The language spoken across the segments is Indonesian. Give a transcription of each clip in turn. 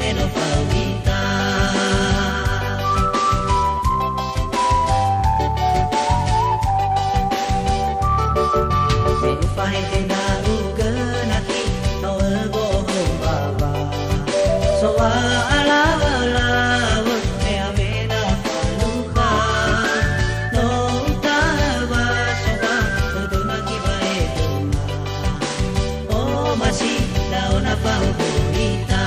meno faulita. Me ufahin tenda ugenaki no bohong baba. So alaw me amena faluka. No taba soba tudunaki baeduma. Oh masih daun apa faulita.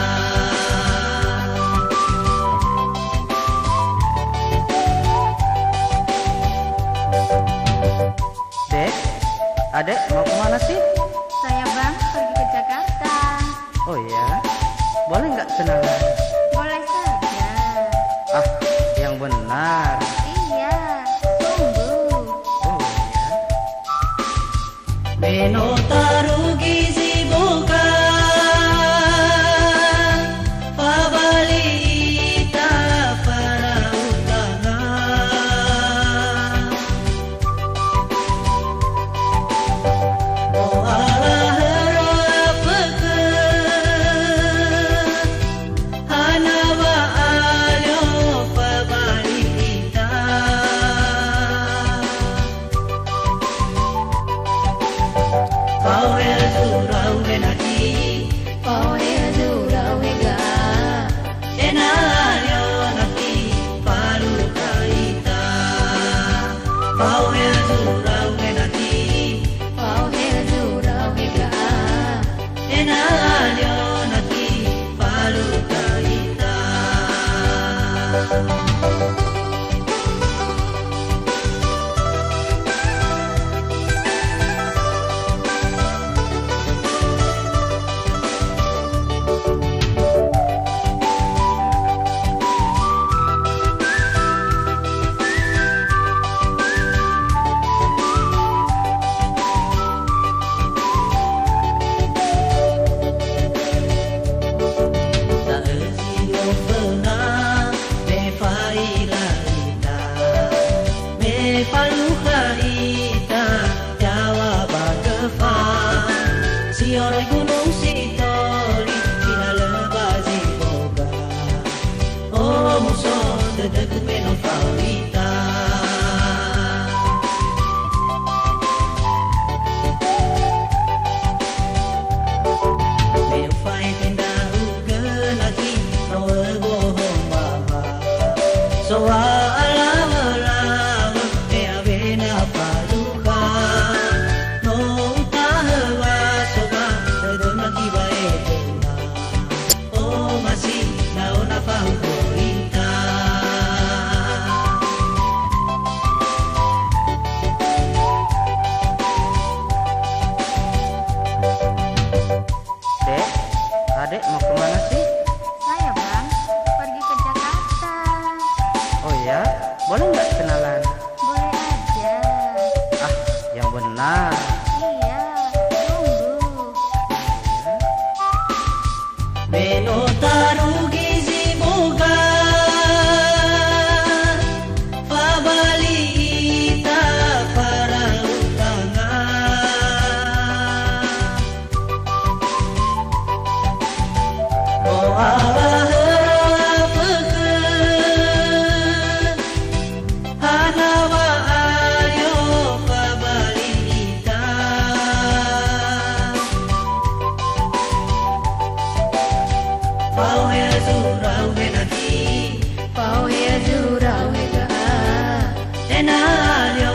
Dek, adek mau kemana sih? Saya bang pergi ke Jakarta. Oh ya, boleh nggak kenalan? Boleh saja. Ah, yang benar. Iya, sungguh. Oh ya. Meno tarugi si buka. Fabalita para utanga. Oh Allah harapake hanawa alyo fabalita. Kau surau menaki, Oh ya surau hega. enalyo naki palu kaita. Kau surau menaki, Oh ya surau hega. enalyo naki palu kaita. Oroy gunung sitoli sinalebazi boga. Oh muson dedek meno faulita. Me ufai tenda ugenaki no bohong baba. So alaw me avena paluka. No utawa soba tudunaki baeduma. Oh masih daun apa faulita. Dek, adek mau kemana sih? Saya bang pergi ke Jakarta. Oh ya, boleh nggak kenalan? Boleh aja. Ah, yang benar. Iya, sungguh. Meno tarugi si boga. Fabalita para utanga. Oh Allah harapake hanawa alyo fabalita. Pau ya surau menaki, Oh ya surau hega. enalyo